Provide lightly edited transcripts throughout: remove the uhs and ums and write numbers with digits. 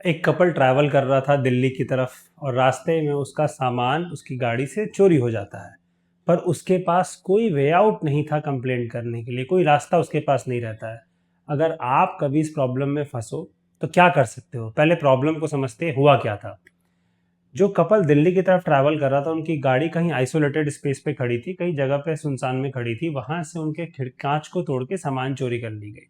एक couple travel कर रहा था दिल्ली की तरफ और रास्ते में उसका सामान उसकी गाड़ी से चोरी हो जाता है। पर उसके पास कोई वे आउट नहीं था कंप्लेंट करने के लिए, कोई रास्ता उसके पास नहीं रहता है। अगर आप कभी इस प्रॉब्लम में फंसो तो क्या कर सकते हो? पहले प्रॉब्लम को समझते हैं, हुआ क्या था। जो कपल दिल्ली की तरफ ट्रैवल कर रहा था, उनकी गाड़ी कहीं आइसोलेटेड स्पेस पे खड़ी थी, कहीं जगह पे सुनसान में खड़ी थी। वहां से उनके कांच को तोड़ के सामान चोरी कर ली गई।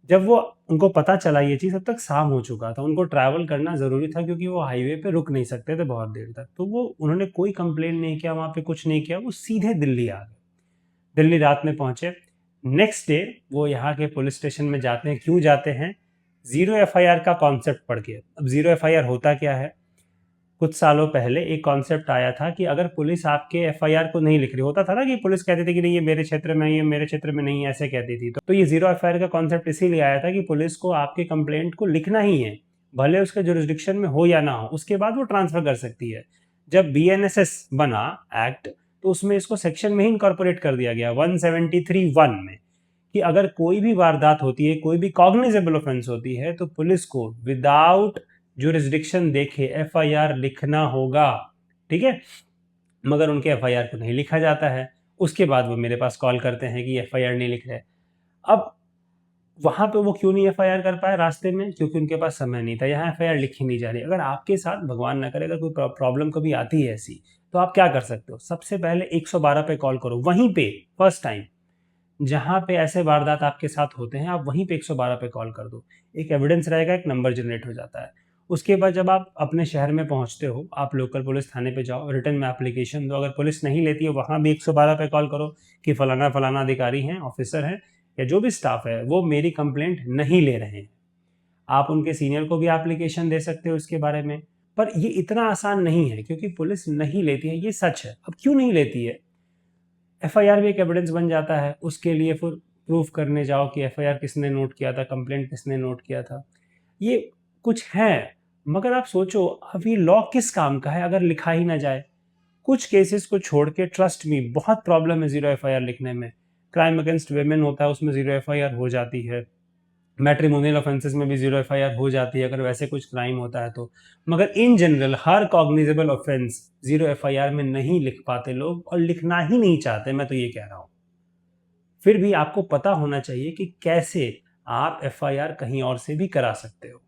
जब वो उनको पता चला ये चीज़, अब तक शाम हो चुका था, उनको ट्रैवल करना ज़रूरी था क्योंकि वो हाईवे पे रुक नहीं सकते थे बहुत देर तक। तो वो उन्होंने कोई कंप्लेन नहीं किया, वहाँ पे कुछ नहीं किया, वो सीधे दिल्ली आ गए। दिल्ली रात में पहुंचे। नेक्स्ट डे वो यहाँ के पुलिस स्टेशन में जाते हैं। क्यों जाते हैं? जीरो एफआईआर का कॉन्सेप्ट पढ़ के। अब जीरो एफआईआर होता क्या है? कुछ सालों पहले एक कॉन्सेप्ट आया था कि अगर पुलिस आपके एफआईआर को नहीं लिख रही, होता था ना कि पुलिस कहती थी कि नहीं ये मेरे क्षेत्र में, ये मेरे क्षेत्र में नहीं, ऐसे कहती थी। तो ये जीरो एफआईआर का कॉन्सेप्ट इसीलिए आया था कि पुलिस को आपके कंप्लेंट को लिखना ही है, भले उसके जुरिस्डिक्शन में हो या ना हो, उसके बाद वो ट्रांसफर कर सकती है। जब बीएनएसएस बना एक्ट, तो उसमें इसको सेक्शन में ही इनकॉर्पोरेट कर दिया गया 173(1) में, कि अगर कोई भी वारदात होती है, कोई भी कॉग्निजेबल ऑफेंस होती है, तो पुलिस को विदाउट जुरिस्डिक्शन देखे एफआईआर लिखना होगा। ठीक है? मगर उनके एफआईआर को नहीं लिखा जाता है। उसके बाद वो मेरे पास कॉल करते हैं कि एफआईआर नहीं लिख रहे। अब वहां पे वो क्यों नहीं एफआईआर कर पाए रास्ते में? क्योंकि उनके पास समय नहीं था। यहाँ एफआईआर लिखी नहीं जा रही। अगर आपके साथ भगवान ना करे अगर कोई प्रॉब्लम कभी आती है ऐसी, तो आप क्या कर सकते हो? सबसे पहले 112 पे कॉल करो। वहीं पे फर्स्ट टाइम जहां पे ऐसे वारदात आपके साथ होते हैं, आप वहीं पे 112 पे कॉल कर दो। एक एविडेंस रहेगा, एक नंबर जनरेट हो जाता है। उसके बाद जब आप अपने शहर में पहुंचते हो, आप लोकल पुलिस थाने पे जाओ, रिटर्न में एप्लीकेशन दो। अगर पुलिस नहीं लेती है, वहां भी 112 पे कॉल करो कि फलाना फलाना अधिकारी हैं, ऑफिसर हैं, या जो भी स्टाफ है वो मेरी कंप्लेंट नहीं ले रहे हैं। आप उनके सीनियर को भी एप्लीकेशन दे सकते हो इसके बारे में। पर ये इतना आसान नहीं है, क्योंकि पुलिस नहीं लेती है, ये सच है। अब क्यों नहीं लेती है? एफआईआर भी एक एविडेंस बन जाता है। उसके लिए फिर प्रूफ करने जाओ कि एफआईआर किसने नोट किया था, कंप्लेंट किसने नोट किया था। ये कुछ है। मगर आप सोचो, अब ये लॉ किस काम का है अगर लिखा ही ना जाए? कुछ केसेस को छोड़ के, ट्रस्ट मी, बहुत प्रॉब्लम है जीरो एफआईआर लिखने में। क्राइम अगेंस्ट वेमेन होता है, उसमें जीरो एफआईआर हो जाती है। मैट्रिमोनियल ऑफेंसेस में भी जीरो एफआईआर हो जाती है अगर वैसे कुछ क्राइम होता है तो। मगर in general her cognizable offence zero FIR में नहीं लिख पाते लोग, और लिखना ही नहीं चाहते, मैं तो ये कह रहा हूं। फिर भी आपको पता होना चाहिए कि कैसे आप एफआईआर कहीं और से भी करा सकते हो।